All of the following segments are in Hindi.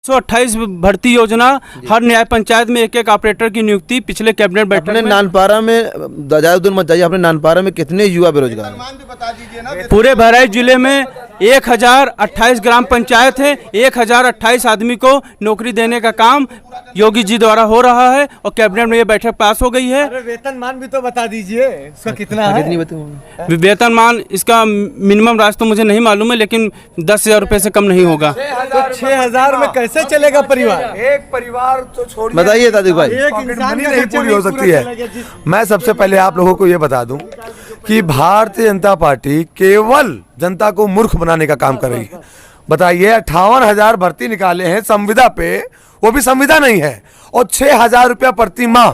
128 भर्ती योजना, हर न्याय पंचायत में एक ऑपरेटर की नियुक्ति पिछले कैबिनेट बैठक में। नानपारा में ज्यादा दूर मत जाइए, अपने नानपारा में कितने युवा बेरोजगार हैं? पूरे बहराइच जिले में 1028 ग्राम पंचायत है, 1028 आदमी को नौकरी देने का काम योगी जी द्वारा हो रहा है और कैबिनेट में ये बैठक पास हो गई है। अरे वेतनमान भी तो बता दीजिए, इसका कितना है? वेतनमान इसका मिनिमम राशि तो मुझे नहीं मालूम है, लेकिन 10,000 रुपये से कम नहीं होगा। तो 6,000 में कैसे चलेगा परिवार? एक परिवार तो छोड़िए, बताइए दादी भाई। एक इंसान मनी नहीं पूरी हो सकती है। मैं सबसे पहले आप लोगों को ये बता दूं कि भारतीय जनता पार्टी केवल जनता को मूर्ख बनाने का काम कर रही है। बताइए, 58,000 भर्ती निकाले हैं संविदा पे, वो भी संविदा नहीं है, और 6,000 रुपया प्रति माह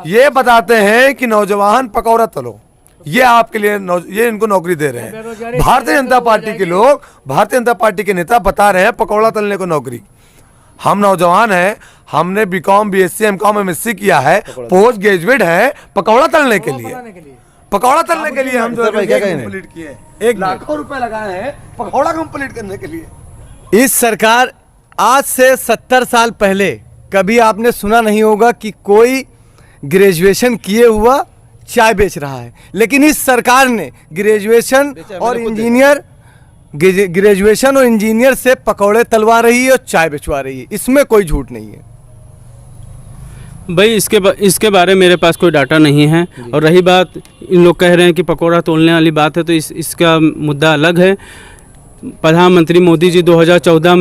ये बताते हैं कि नौजवान पकौड़ा तलो, ये आपके लिए ये इनको नौकरी दे रहे हैं। भारतीय जनता पार्टी के लोग, भारतीय जनता पार्टी के नेता बता रहे हैं पकौड़ा तलने को नौकरी। हम नौजवान हैं, हमने बीकॉम, बीएससी, एमकॉम, एमएससी किया है, पोस्ट ग्रेजुएट है, पकौड़ा तलने के लिए, पकौड़ा तलने के लिए हम जो कंप्लीट किए, 1 लाख रुपए लगाए हैं पकौड़ा कंप्लीट करने के लिए। इस सरकार आज से 70 साल पहले कभी आपने सुना नहीं होगा कि कोई ग्रेजुएशन किए हुआ चाय बेच रहा है, लेकिन इस सरकार ने ग्रेजुएशन और इंजीनियर से पकौड़े तलवा रही है और चाय बेचवा रही है। इसमें कोई झूठ नहीं है भाई। इसके बारे में मेरे पास कोई डाटा नहीं है। और रही बात, इन लोग कह रहे हैं कि पकौड़ा तोलने वाली बात है, तो इसका मुद्दा अलग है। प्रधानमंत्री मोदी जी 2014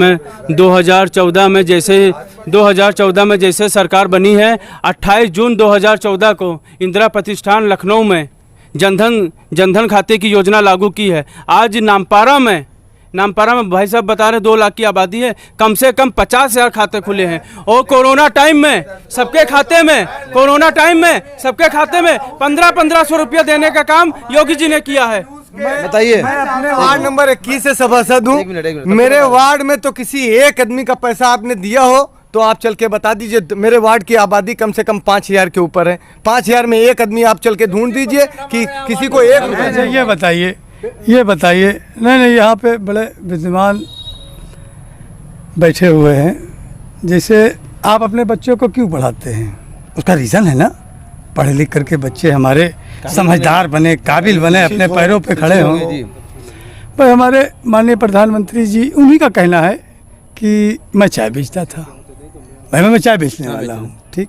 में जैसे सरकार बनी है, 28 जून 2014 को इंदिरा प्रतिष्ठान लखनऊ में जनधन खाते की योजना लागू की है। आज नामपारा में भाई साहब बता रहे 2 लाख की आबादी है, कम से कम 50,000 खाते खुले हैं। और कोरोना टाइम में सबके खाते में 1500 रुपया देने का काम योगी जी ने किया है। बताइए, मैं अपने वार्ड नंबर 21 से सभासद हूँ। मेरे वार्ड में तो किसी एक आदमी का पैसा आपने दिया हो तो आप चल के बता दीजिए। मेरे वार्ड की आबादी कम से कम 5,000 के ऊपर है। 5,000 में एक आदमी आप चल के ढूंढ दीजिए कि किसी को एक रुपया। ये बताइए। नहीं, यहाँ पे बड़े विद्वान बैठे हुए हैं। जैसे आप अपने बच्चों को क्यों पढ़ाते हैं? उसका रीज़न है ना, पढ़ लिख करके बच्चे हमारे समझदार बने, काबिल बने, अपने पैरों पे खड़े हों। पर हमारे माननीय प्रधानमंत्री जी, उन्हीं का कहना है कि मैं चाय बेचता था, भाई मैं चाय बेचने वाला हूँ, ठीक।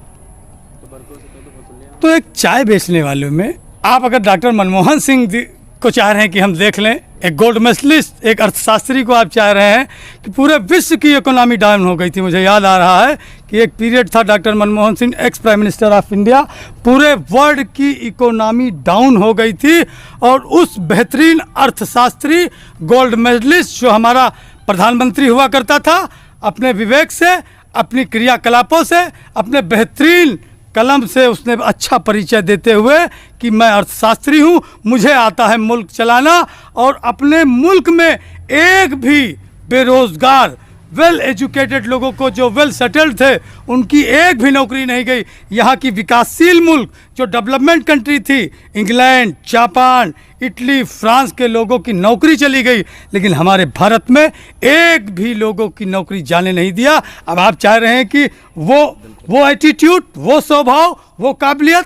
तो एक चाय बेचने वालों में आप अगर डॉक्टर मनमोहन सिंह को चाह रहे हैं कि हम देख लें, एक गोल्ड मेडलिस्ट, एक अर्थशास्त्री को आप चाह रहे हैं कि पूरे विश्व की इकोनॉमी डाउन हो गई थी। मुझे याद आ रहा है कि एक पीरियड था, doctor Manmohan Singh x prime minister of India, पूरे वर्ल्ड की इकोनॉमी डाउन हो गई थी, और उस बेहतरीन अर्थशास्त्री गोल्ड मेडलिस्ट जो हमारा प्रधानमंत्री हुआ करता था, अपने विवेक से, अपनी क्रियाकलापों से, अपने बेहतरीन कलम से उसने अच्छा परिचय देते हुए कि मैं अर्थशास्त्री हूँ, मुझे आता है मुल्क चलाना, और अपने मुल्क में एक भी बेरोजगार वेल एजुकेटेड लोगों को, जो वेल सेटल्ड थे, उनकी एक भी नौकरी नहीं गई। यहाँ की विकासशील मुल्क जो डेवलपमेंट कंट्री थी, इंग्लैंड, जापान, इटली, फ्रांस के लोगों की नौकरी चली गई, लेकिन हमारे भारत में एक भी लोगों की नौकरी जाने नहीं दिया। अब आप चाह रहे हैं कि वो एटीट्यूड, वो स्वभाव, वो काबिलियत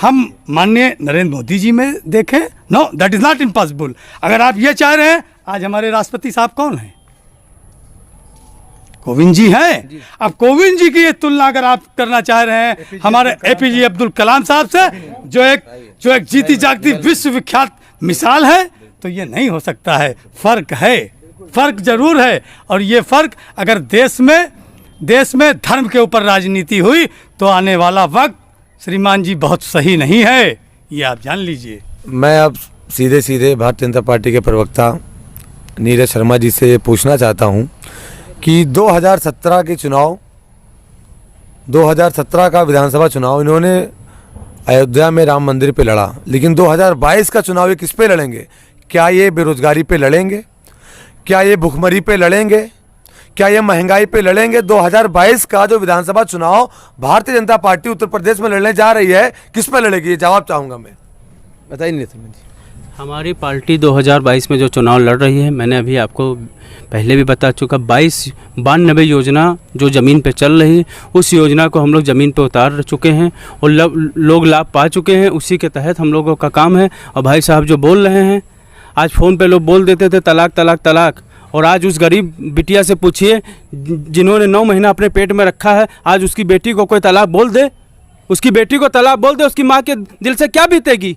हम माननीय नरेंद्र मोदी जी में देखें? No, that is not impossible. अगर आप ये चाह रहे हैं, आज हमारे राष्ट्रपति साहब कौन हैं? कोविंद जी हैं। अब कोविंद जी की ये तुलना अगर आप करना चाह रहे हैं हमारे एपीजे अब्दुल कलाम साहब से, जो एक जीती जागती विश्वविख्यात मिसाल है, तो ये नहीं हो सकता है। फर्क है, फर्क जरूर है। और ये फर्क अगर देश में धर्म के ऊपर राजनीति हुई तो आने वाला वक्त श्रीमान जी बहुत सही नहीं है, ये आप जान लीजिए। मैं अब सीधे भारतीय जनता पार्टी के प्रवक्ता नीरज शर्मा जी से पूछना चाहता हूं कि 2017 के चुनाव, 2017 का विधानसभा चुनाव इन्होंने अयोध्या में राम मंदिर पे लड़ा, लेकिन 2022 का चुनाव ये किस पे लड़ेंगे? क्या ये बेरोजगारी पे लड़ेंगे? क्या ये भुखमरी पे लड़ेंगे? क्या ये महंगाई पे लड़ेंगे? 2022 का जो विधानसभा चुनाव भारतीय जनता पार्टी उत्तर प्रदेश में लड़ने जा रही है, किस पे लड़ेगी? ये जवाब चाहूँगा मैं। बताइए। हमारी पार्टी 2022 में जो चुनाव लड़ रही है, मैंने अभी आपको पहले भी बता चुका, 92 योजना जो ज़मीन पे चल रही है, उस योजना को हम लोग ज़मीन पे उतार चुके हैं और लोग लाभ पा चुके हैं। उसी के तहत हम लोगों का काम है। और भाई साहब जो बोल रहे हैं, आज फ़ोन पे लोग बोल देते थे तलाक तलाक तलाक, और आज उस गरीब बिटिया से पूछिए जिन्होंने 9 महीना अपने पेट में रखा है, आज उसकी बेटी को कोई तलाक बोल दे, उसकी बेटी को तलाक बोल दे, उसकी माँ के दिल से क्या बीतेगी।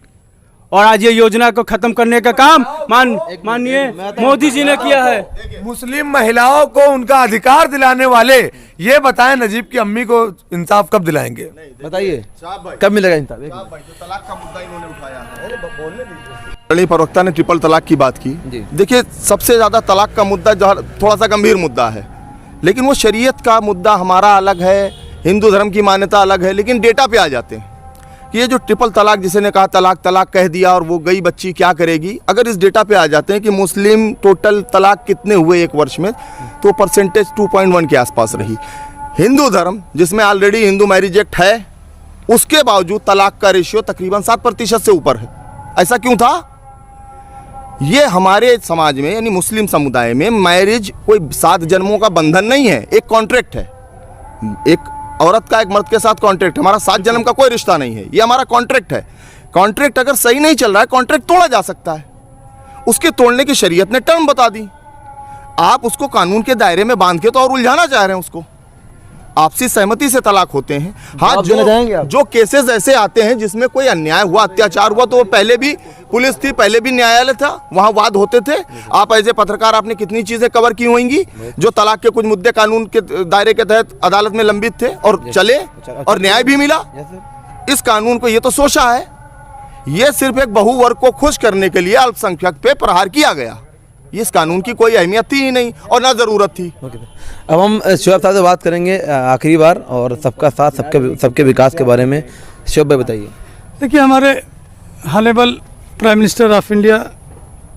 और आज ये योजना को खत्म करने का काम माननीय मोदी जी ने किया है। मुस्लिम महिलाओं को उनका अधिकार दिलाने वाले ये बताएं, नजीब की अम्मी को इंसाफ कब दिलाएंगे? बताइए कब मिलेगा इंसाफ? आदरणीय प्रवक्ता ने ट्रिपल तलाक की बात की। देखिए, सबसे ज्यादा तलाक का मुद्दा जो थोड़ा सा गंभीर मुद्दा है, लेकिन वो शरीयत का मुद्दा हमारा अलग है, हिंदू धर्म की मान्यता अलग है। लेकिन डेटा पे आ जाते हैं कि ये जो ट्रिपल तलाक, जिसे ने कहा तलाक तलाक कह दिया और वो गई बच्ची क्या करेगी, अगर इस डेटा पे आ जाते हैं कि मुस्लिम टोटल तलाक कितने हुए एक वर्ष में, तो परसेंटेज 2.1 के आसपास रही। हिंदू धर्म जिसमें ऑलरेडी हिंदू मैरिज एक्ट है, उसके बावजूद तलाक का रेशियो तकरीबन 7% से ऊपर है। ऐसा क्यों था? ये हमारे समाज में यानी मुस्लिम समुदाय में मैरिज कोई 7 जन्मों का बंधन नहीं है, एक कॉन्ट्रैक्ट है। एक औरत का एक मर्द के साथ कॉन्ट्रैक्ट, हमारा 7 जन्म का कोई रिश्ता नहीं है, ये हमारा कॉन्ट्रैक्ट है। कॉन्ट्रैक्ट अगर सही नहीं चल रहा है, कॉन्ट्रैक्ट तोड़ा जा सकता है। उसके तोड़ने की शरीयत ने टर्म बता दी, आप उसको कानून के दायरे में बांध के तो और उलझाना चाह रहे हैं उसको। आपसी सहमति से तलाक होते हैं। हाँ, जो केसेस ऐसे आते हैं जिसमें कोई अन्याय हुआ, अत्याचार हुआ, तो पहले भी पुलिस थी, पहले भी न्यायालय था, वहां वाद होते थे। आप एज ए पत्रकार आपने कितनी चीजें कवर की होंगी जो तलाक के कुछ मुद्दे कानून के दायरे के तहत अदालत में लंबित थे और चले और न्याय भी मिला। इस कानून को ये तो सोचा है, ये सिर्फ एक बहुवर्ग को खुश करने के लिए अल्पसंख्यक पे प्रहार किया गया। इस कानून की कोई अहमियत थी ही नहीं और ना जरूरत थी। अब हम शोएब साहब से बात करेंगे आखिरी बार, और सबका साथ सबके विकास के बारे में। शोएब भाई बताइए। देखिए, हमारे हानेबल प्राइम मिनिस्टर ऑफ इंडिया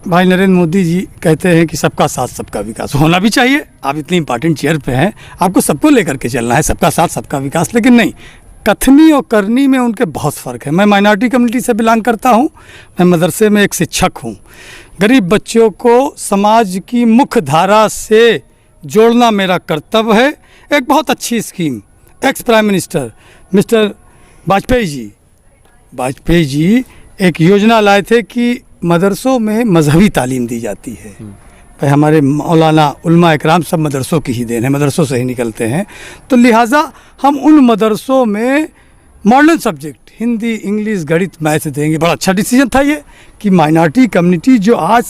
भाई नरेंद्र मोदी जी कहते हैं कि सबका साथ सबका विकास होना भी चाहिए। आप इतनी इंपॉर्टेंट चेयर पे हैं, आपको सबको लेकर के चलना है, सबका साथ सबका विकास। लेकिन नहीं, कथनी और करनी में उनके बहुत फ़र्क है। मैं माइनॉरिटी कम्युनिटी से बिलोंग करता हूँ, मैं मदरसे में एक शिक्षक हूँ। गरीब बच्चों को समाज की मुख्य धारा से जोड़ना मेरा कर्तव्य है। एक बहुत अच्छी scheme ex prime minister mister Vajpayee ji एक योजना लाए थे कि मदरसों में मजहबी तालीम दी जाती है। भाई हमारे मौलाना उलमा इकराम सब मदरसों की ही देन है, मदरसों से ही निकलते हैं। तो लिहाजा हम उन मदरसों में मॉडर्न सब्जेक्ट हिंदी, इंग्लिश, गणित, मैथ देंगे। बड़ा अच्छा डिसीजन था ये कि माइनॉरिटी कम्युनिटी जो आज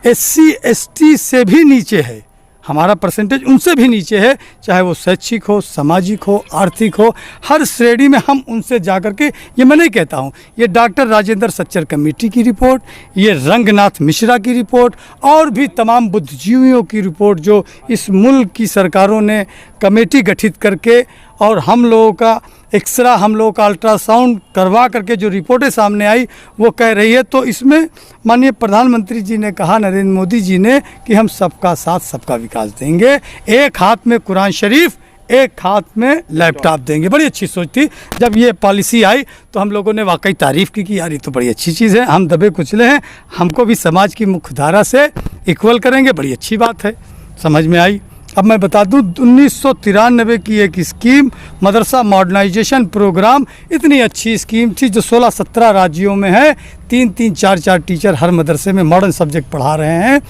SC ST से भी नीचे है, हमारा परसेंटेज उनसे भी नीचे है, चाहे वो शैक्षिक हो, सामाजिक हो, आर्थिक हो, हर श्रेणी में हम उनसे जा कर के, ये मैं नहीं कहता हूँ, ये डॉक्टर राजेंद्र सच्चर कमेटी की रिपोर्ट, ये रंगनाथ मिश्रा की रिपोर्ट और भी तमाम बुद्धिजीवियों की रिपोर्ट जो इस मुल्क की सरकारों ने कमेटी गठित करके और हम लोगों का एक्सरा, हम लोगों का अल्ट्रासाउंड करवा करके जो रिपोर्टें सामने आई वो कह रही है। तो इसमें माननीय प्रधानमंत्री जी ने कहा, नरेंद्र मोदी जी ने, कि हम सबका साथ सबका विकास देंगे। एक हाथ में कुरान शरीफ, एक हाथ में लैपटॉप देंगे। बड़ी अच्छी सोच थी। जब ये पॉलिसी आई तो हम लोगों ने वाकई तारीफ़ की कि यार ये तो बड़ी अच्छी चीज़ है, हम दबे कुचले हैं, हमको भी समाज की मुख्य धारा से इक्वल करेंगे। बड़ी अच्छी बात है, समझ में आई। अब मैं बता दूं, 1993 की एक स्कीम मदरसा मॉडर्नाइजेशन प्रोग्राम, इतनी अच्छी स्कीम थी जो 16-17 राज्यों में है। 3-3, 4-4 टीचर हर मदरसे में मॉडर्न सब्जेक्ट पढ़ा रहे हैं।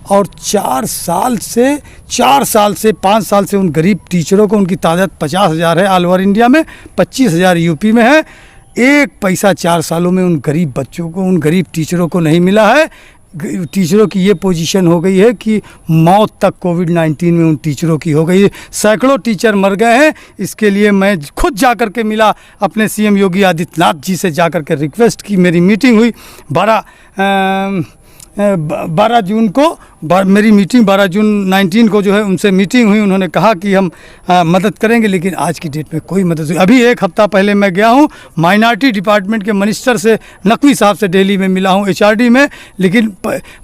और 4 साल से 5 साल से उन गरीब टीचरों को, उनकी तादाद 50,000 है ऑल ओवर इंडिया में, 25,000 यूपी में है। एक पैसा 4 सालों में उन गरीब बच्चों को, उन गरीब टीचरों को नहीं मिला है। टीचरों की ये पोजीशन हो गई है कि मौत तक कोविड-19 में उन टीचरों की हो गई है। सैकड़ों टीचर मर गए हैं। इसके लिए मैं खुद जा कर के मिला अपने CM योगी आदित्यनाथ जी से, जा कर के रिक्वेस्ट की। मेरी मीटिंग हुई 12 जून को, मेरी मीटिंग 12 जून 19 को जो है उनसे मीटिंग हुई। उन्होंने कहा कि हम मदद करेंगे, लेकिन आज की डेट में कोई मदद हुई। अभी 1 हफ्ता पहले मैं गया हूँ माइनॉरिटी डिपार्टमेंट के मिनिस्टर से, नकवी साहब से दिल्ली में मिला हूँ HRD में। लेकिन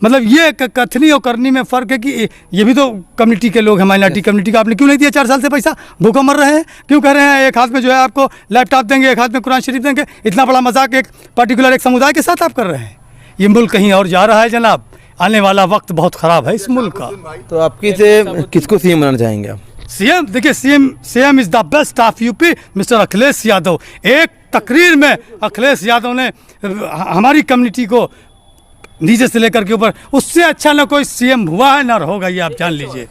मतलब ये कथनी और करनी में फ़र्क है कि ये भी तो कम्युनिटी के लोग हैं, माइनॉरिटी कम्युनिटी का। आपने क्यों नहीं दिया 4 साल से पैसा? भूखा मर रहे हैं, क्यों कह रहे हैं एक हाथ में जो है आपको लैपटॉप देंगे, एक हाथ में कुरान शरीफ देंगे? इतना बड़ा मजाक एक पर्टिकुलर एक समुदाय के साथ आप कर रहे हैं। ये मुल्क कहीं और जा रहा है जनाब। आने वाला वक्त बहुत ख़राब है इस मुल्क का। तो आपकी से किसको सीएम बनाना चाहेंगे आप? सीएम देखिए, CM is the best of UP mister Akhilesh Yadav. एक तकरीर में अखिलेश यादव ने हमारी कम्युनिटी को नीचे से लेकर के ऊपर, उससे अच्छा ना कोई सीएम हुआ है ना होगा, ये आप जान लीजिए।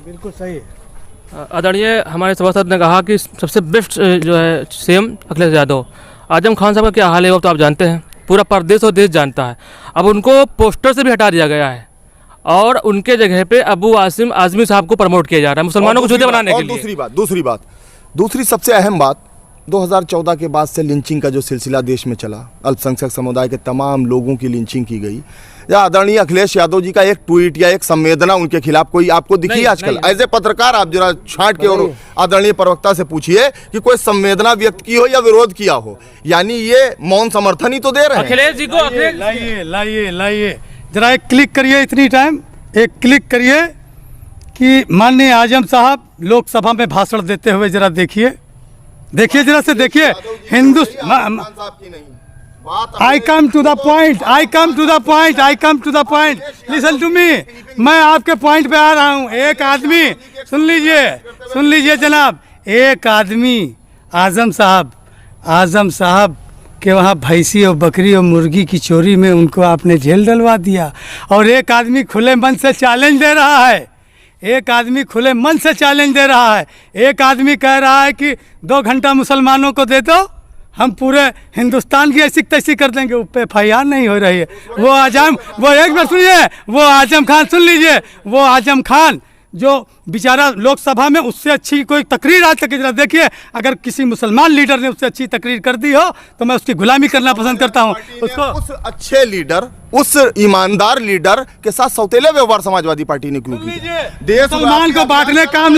बिल्कुल सही है। आदरणीय हमारे सभासद ने कहा कि सबसे बेस्ट जो है सीएम अखिलेश यादव। आजम खान साहब का क्या हाल है वो तो आप जानते हैं, पूरा प्रदेश और देश जानता है। अब उनको पोस्टर से भी हटा दिया गया है और उनके जगह पे अबू आसिम आजमी साहब को प्रमोट किया जा रहा है मुसलमानों को चूतिया बनाने के लिए। दूसरी सबसे अहम बात, 2014 के बाद से लिंचिंग का जो सिलसिला देश में चला, अल्पसंख्यक समुदाय के तमाम लोगों की लिंचिंग की गई, या आदरणीय अखिलेश यादव जी का एक ट्वीट या एक संवेदना उनके खिलाफ कोई आपको दिखी आजकल? एज ए पत्रकार आप जरा छांट के और आदरणीय प्रवक्ता से पूछिए कि कोई संवेदना व्यक्त की हो या विरोध किया हो, यानी ये मौन समर्थन ही तो दे रहे हैं अखिलेश जी को। लाइए जरा एक क्लिक करिए, इतनी टाइम एक क्लिक करिए कि माननीय आजम साहब लोकसभा में भाषण देते हुए जरा देखिए जरा से देखिए। Hindustan, I come to the point, listen to me, मैं आपके पॉइंट पे आ रहा हूँ। एक आदमी, सुन लीजिए जनाब, एक आदमी आजम साहब के वहाँ भैंसी और बकरी और मुर्गी की चोरी में उनको आपने जेल डलवा दिया, और एक आदमी खुले मन से चैलेंज दे रहा है। एक आदमी कह रहा है कि 2 घंटा मुसलमानों को दे दो, हम पूरे हिंदुस्तान की ऐसी तैसी कर देंगे। उस पर FIR नहीं हो रही है। एक बार सुनिए, वो आजम खान, सुन लीजिए, वो आजम खान जो बेचारा लोकसभा में, उससे अच्छी कोई तकरीर आज तक जरा देखिए। अगर किसी मुसलमान लीडर ने उससे अच्छी तकरीर कर दी हो तो मैं उसकी गुलामी करना पसंद करता हूँ। उसको, उस अच्छे लीडर, उस ईमानदार लीडर के साथ सौतेले व्यवहार समाजवादी पार्टी ने क्यों किया? मुसलमान को बांटने काम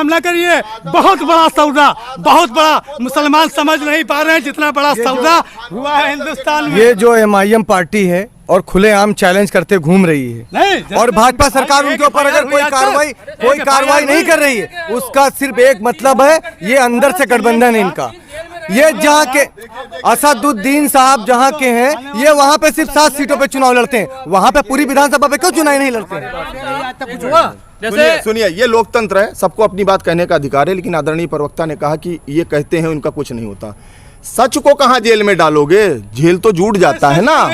ना करिए, बहुत बड़ा सौदा, बहुत बड़ा, मुसलमान समझ नहीं पा रहे हैं जितना बड़ा सौदा हुआ है हिंदुस्तान में। ये जो MIM पार्टी है और खुलेआम चैलेंज करते घूम रही है, और भाजपा सरकार उनके ऊपर अगर कोई कार्रवाई नहीं कर रही है, उसका सिर्फ एक मतलब है, ये अंदर से गठबंधन है इनका। ये जहाँ के असदुद्दीन साहब जहाँ के हैं, ये वहाँ पे सिर्फ 7 सीटों पे चुनाव लड़ते हैं, वहाँ पे पूरी विधानसभा पे क्यों चुनाव नहीं लड़ते हैं? सुनिए, ये लोकतंत्र है, सबको अपनी बात कहने का अधिकार है, लेकिन आदरणीय प्रवक्ता ने कहा कि ये कहते हैं उनका कुछ नहीं होता। सच को कहाँ जेल में डालोगे? जेल तो जुट जाता है ना,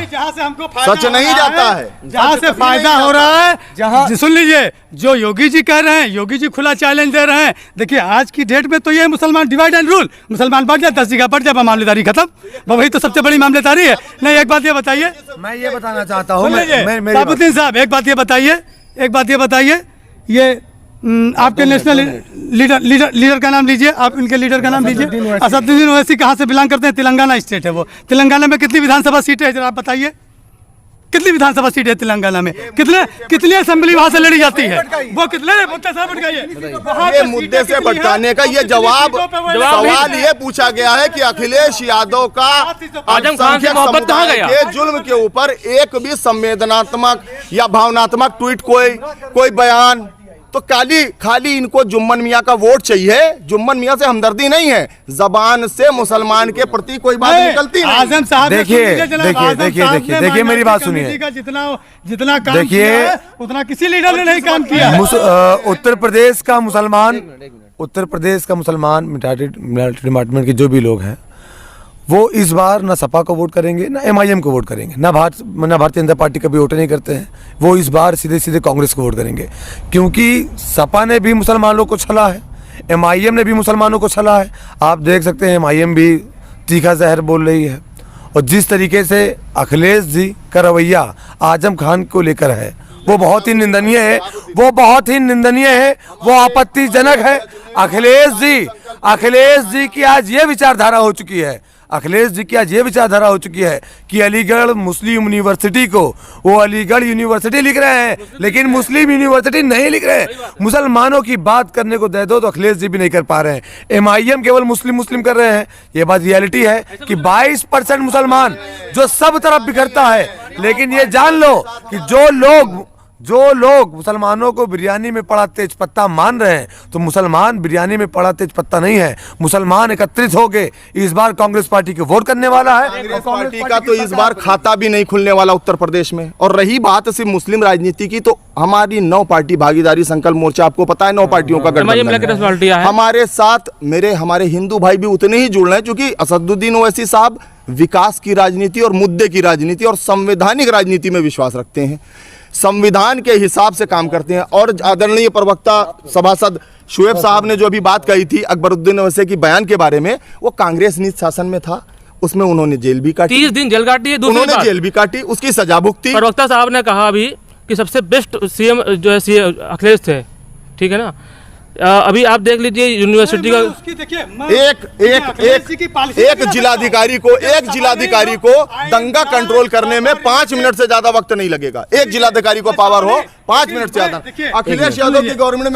सच नहीं जाता है। जहाँ से फायदा हो रहा है, जहाँ, सुन लीजिए, जो योगी जी कह रहे हैं, योगी जी खुला चैलेंज दे रहे हैं। देखिए आज की डेट में तो ये मुसलमान डिवाइड एंड रूल, मुसलमान बढ़ जाए 10 जगह बढ़ जाए, मामलेदारी खत्म, वही तो सबसे बड़ी मामलेदारी है। नहीं, एक बात ये बताइए, मैं ये बताना चाहता हूँ, साबुद्दीन साहब, एक बात ये बताइए, ये आपके नेशनल लीडर का नाम लीजिए, आप इनके लीडर का नाम लीजिए। असदुद्दीन ओवैसी कहाँ से बिलोंग करते हैं? तेलंगाना स्टेट है वो। तेलंगाना में कितनी विधानसभा सीटें हैं जरा आप बताइए? कितनी विधानसभा सीट है तेलंगाना में? कितनी असेंबली वहाँ से लड़ी जाती है? वो कितने ये मुद्दे से भटकाने का ये सवाल ये पूछा गया है कि अखिलेश यादव का आजम खान से मोहब्बत कहाँ गया? के जुल्म के ऊपर एक भी संवेदनात्मक या भावनात्मक ट्वीट, कोई बयान, तो खाली इनको जुम्मन मियाँ का वोट चाहिए। जुम्मन मियाँ से हमदर्दी नहीं है, जबान से मुसलमान के प्रति कोई बात निकलती नहीं। आजम साहब, देखिए मेरी बात सुनिए, जितना काम किया है, उतना किसी लीडर ने नहीं काम किया। उत्तर प्रदेश का मुसलमान मिnority डिपार्टमेंट के जो भी लोग हैं, वो इस बार ना सपा को वोट करेंगे, ना MIM को वोट करेंगे, ना भारतीय जनता पार्टी का भी वोट नहीं करते हैं। वो इस बार सीधे कांग्रेस को वोट करेंगे, क्योंकि सपा ने भी मुसलमानों को छला है, MIM ने भी मुसलमानों को छला है। आप देख सकते हैं MIM भी तीखा जहर बोल रही है, और जिस तरीके से अखिलेश जी का रवैया आजम खान को लेकर है, वो बहुत ही निंदनीय है, वो आपत्तिजनक है। अखिलेश जी की आज ये विचारधारा हो चुकी है कि अलीगढ़ मुस्लिम यूनिवर्सिटी को वो अलीगढ़ यूनिवर्सिटी लिख रहे हैं, लेकिन मुस्लिम यूनिवर्सिटी नहीं लिख रहे हैं। मुसलमानों की बात करने को दे दो तो अखिलेश जी भी नहीं कर पा रहे हैं। MIM केवल मुस्लिम कर रहे हैं। ये बात रियलिटी है कि 22% मुसलमान जो सब तरफ बिखरता है, लेकिन ये जान लो कि जो लोग जो लोग मुसलमानों को बिरयानी में पड़ा तेज पत्ता मान रहे हैं, तो मुसलमान बिरयानी में पड़ा तेज पत्ता नहीं है। मुसलमान एकत्रित होके इस बार कांग्रेस पार्टी को वोट करने वाला है। कांग्रेस पार्टी का तो इस बार खाता भी नहीं खुलने वाला उत्तर प्रदेश में। और रही बात सिर्फ मुस्लिम राजनीति की, तो हमारी 9 पार्टी भागीदारी संकल्प मोर्चा, आपको पता है 9 पार्टियों का गठबंधन है। हमारे साथ हमारे हिंदू भाई भी उतने ही जुड़ रहे हैं, क्योंकि असदुद्दीन ओवैसी साहब विकास की राजनीति और मुद्दे की राजनीति और संवैधानिक राजनीति में विश्वास रखते हैं, संविधान के हिसाब से काम करते हैं। और आदरणीय प्रवक्ता सभासद शुएब साहब ने जो अभी बात कही थी अकबरुद्दीन ओवैसी की बयान के बारे में, वो कांग्रेस नीति शासन में था, उसमें उन्होंने जेल भी काटी, 30 दिन जेल काटी है। उन्होंने जेल भी काटी, उसकी सजा भुगती। प्रवक्ता साहब ने कहा अभी कि सबसे बेस्ट सीएम जो है सीएम अखिलेश थे, ठीक है ना। अभी आप देख लीजिए यूनिवर्सिटी का एक जिलाधिकारी को दंगा कंट्रोल करने में 5 मिनट से ज्यादा वक्त नहीं लगेगा। एक जिलाधिकारी को पावर हो 5 मिनट से ज्यादा। अखिलेश यादव की गवर्नमेंट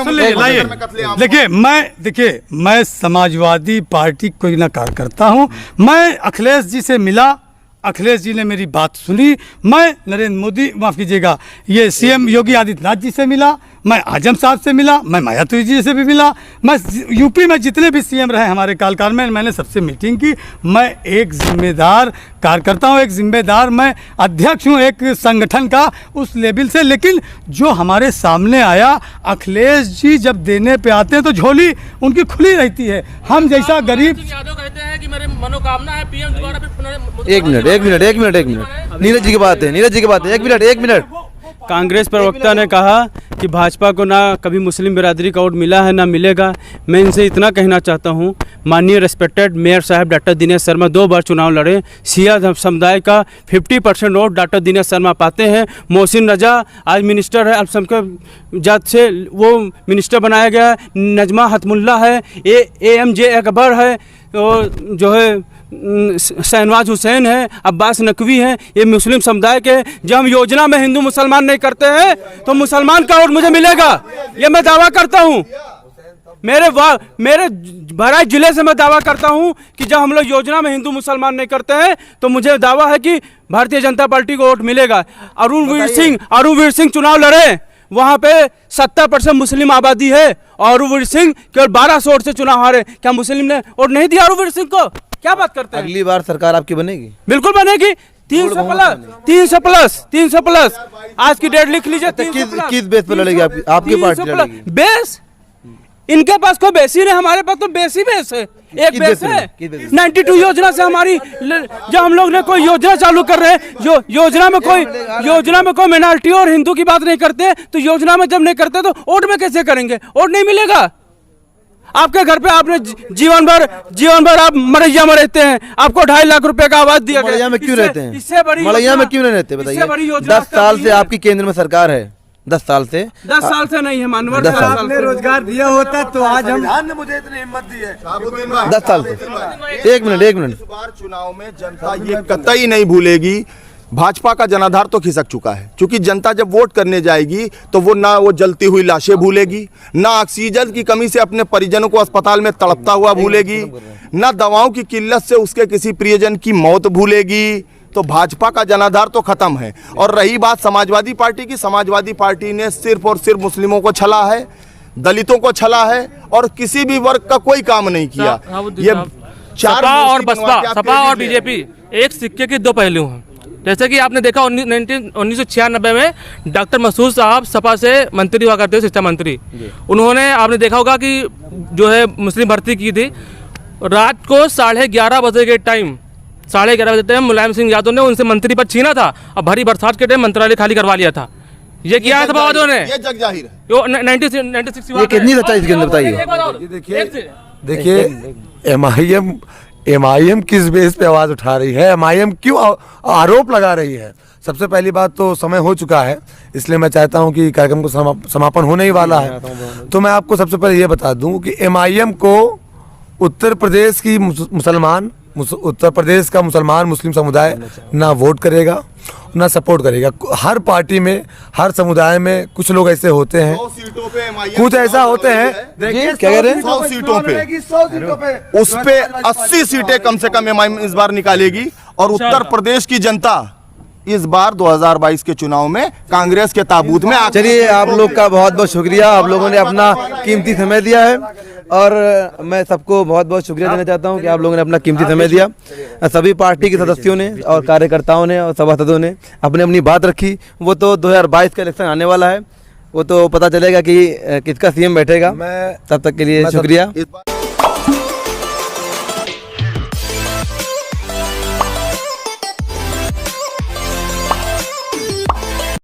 में देखिए मैं समाजवादी पार्टी कोई ना कार्यकर्ता हूँ। मैं अखिलेश जी से मिला, अखिलेश जी ने मेरी बात सुनी। मैं नरेंद्र मोदी, माफ़ कीजिएगा, ये सीएम योगी आदित्यनाथ जी से मिला, मैं आजम साहब से मिला, मैं मायावती जी से भी मिला, मैं यूपी में जितने भी सीएम रहे हमारे कार्यकाल में मैंने सबसे मीटिंग की। मैं एक जिम्मेदार कार्यकर्ता हूँ, एक जिम्मेदार मैं अध्यक्ष हूँ एक संगठन का उस लेवल से। लेकिन जो हमारे सामने आया, अखिलेश जी जब देने पे आते हैं तो झोली उनकी खुली रहती है। हम जैसा गरीब यादव कहते हैं कि मेरी मनोकामना है पीएम दोबारा फिर एक मिनट नीरज जी की बात है, एक मिनट। कांग्रेस प्रवक्ता ने कहा कि भाजपा को ना कभी मुस्लिम बिरादरी का वोट मिला है ना मिलेगा। मैं इनसे इतना कहना चाहता हूं, माननीय रेस्पेक्टेड मेयर साहब डॉक्टर दिनेश शर्मा 2 बार चुनाव लड़े, सिया समुदाय का 50% वोट डॉक्टर दिनेश शर्मा पाते हैं। मोहसिन रजा आज मिनिस्टर है, अल्पसंख्यक जात से वो मिनिस्टर बनाया गया है। नजमा हतमुल्ला है, AMJ अकबर है, और जो है शहनवाज हुसैन है, अब्बास नकवी हैं, ये मुस्लिम समुदाय के। जब हम योजना में हिंदू मुसलमान नहीं करते हैं तो मुसलमान का वोट मुझे मिलेगा, ये मैं दावा करता हूँ। मेरे बहराइच जिले से मैं दावा करता हूँ कि जब हम लोग योजना में हिंदू मुसलमान नहीं करते हैं तो मुझे दावा है कि भारतीय जनता पार्टी को वोट मिलेगा। अरुणवीर सिंह चुनाव लड़े, वहाँ पे 70% मुस्लिम आबादी है और अरुणवीर सिंह केवल 1200 वोट से चुनाव हारे। क्या मुस्लिम ने वोट नहीं दिया अरुणवीर सिंह को? क्या बात करते हैं? अगली बार सरकार आपकी बनेगी? बिल्कुल बनेगी। 300 प्लस आज की डेट लिख लीजिए। किस बेस पे लड़ेगी आपकी पार्टी लड़ेगी? बेस इनके पास कोई बेस ही नहीं, हमारे पास तो बेस ही बेस है। एक बेस है 92 योजना से हमारी, जब हम लोग ने कोई योजना चालू कर रहे हैं, जो योजना में कोई मिनॉरिटी और हिंदू की बात नहीं करते, तो योजना में जब नहीं करते तो वोट में कैसे करेंगे? वोट नहीं मिलेगा। आपके घर पे आपने जीवन भर आप मड़ैया में रहते हैं, आपको 2.5 लाख रुपए का आवाज दिया गया। मड़ैया में क्यों रहते हैं? इससे बड़ी मड़ैया में क्यों नहीं रहते बताइए? 10 साल से आपकी केंद्र में सरकार है, 10 साल से नहीं है मानवर। 10 साल आपने रोजगार दिया होता तो आज हम मुझे इतनी हिम्मत दी है। 10 साल से। एक मिनट इस बार चुनाव में जनता ये कतई नहीं भूलेगी, भाजपा का जनाधार तो खिसक चुका है। क्योंकि जनता जब वोट करने जाएगी तो वो ना वो जलती हुई लाशें भूलेगी, ना ऑक्सीजन की कमी से अपने परिजनों को अस्पताल में तड़पता हुआ भूलेगी, ना दवाओं की किल्लत से उसके किसी प्रियजन की मौत भूलेगी। तो भाजपा का जनाधार तो खत्म है। और रही बात समाजवादी पार्टी की, समाजवादी पार्टी ने सिर्फ और सिर्फ मुस्लिमों को छला है, दलितों को छला है और किसी भी वर्ग का कोई काम नहीं किया। ये सपा और बसपा, सपा और बीजेपी एक सिक्के के 2 पहलू हैं। जैसे कि आपने देखा 1996 में डॉक्टर मसूद साहब सपा से मंत्री हुआ करते थे, शिक्षा मंत्री। उन्होंने, आपने देखा होगा कि जो है मुस्लिम भर्ती की थी, रात को 11:30 बजे के टाइम 11:30 बजे टाइम मुलायम सिंह यादव ने उनसे मंत्री पद छीना था और भरी बरसात के टाइम मंत्रालय खाली करवा लिया था। ये किया है सपावादियों ने, ये जग जाहिर है। 96 ये कितनी सच्चाई इसके अंदर बताइए? देखिए MIM किस बेस पे आवाज उठा रही है, MIM क्यों आरोप लगा रही है? सबसे पहली बात तो समय हो चुका है, इसलिए मैं चाहता हूं कि कार्यक्रम को समापन होने ही वाला है। तो मैं आपको सबसे पहले ये बता दूं कि MIM को उत्तर प्रदेश की उत्तर प्रदेश का मुस्लिम समुदाय ना वोट करेगा ना सपोर्ट करेगा। हर पार्टी में, हर समुदाय में कुछ लोग ऐसे होते हैं, कुछ ऐसा होते हैं। क्या कह रहे हैं? 100 सीटों पे उस पे 80 सीटें कम से कम MIM इस बार निकालेगी। और उत्तर प्रदेश की जनता इस बार 2022 के चुनाव में कांग्रेस के ताबूत में चलिए, आप लोग का बहुत बहुत शुक्रिया, आप लोगों ने अपना कीमती समय दिया है और मैं सबको बहुत बहुत शुक्रिया देना चाहता हूं कि आप लोगों ने अपना कीमती समय दिया। सभी पार्टी के सदस्यों ने और कार्यकर्ताओं ने और सभासदों ने अपनी अपनी बात रखी। वो तो 2022 का इलेक्शन आने वाला है, वो तो पता चलेगा कि किसका सीएम बैठेगा। तब तक के लिए शुक्रिया।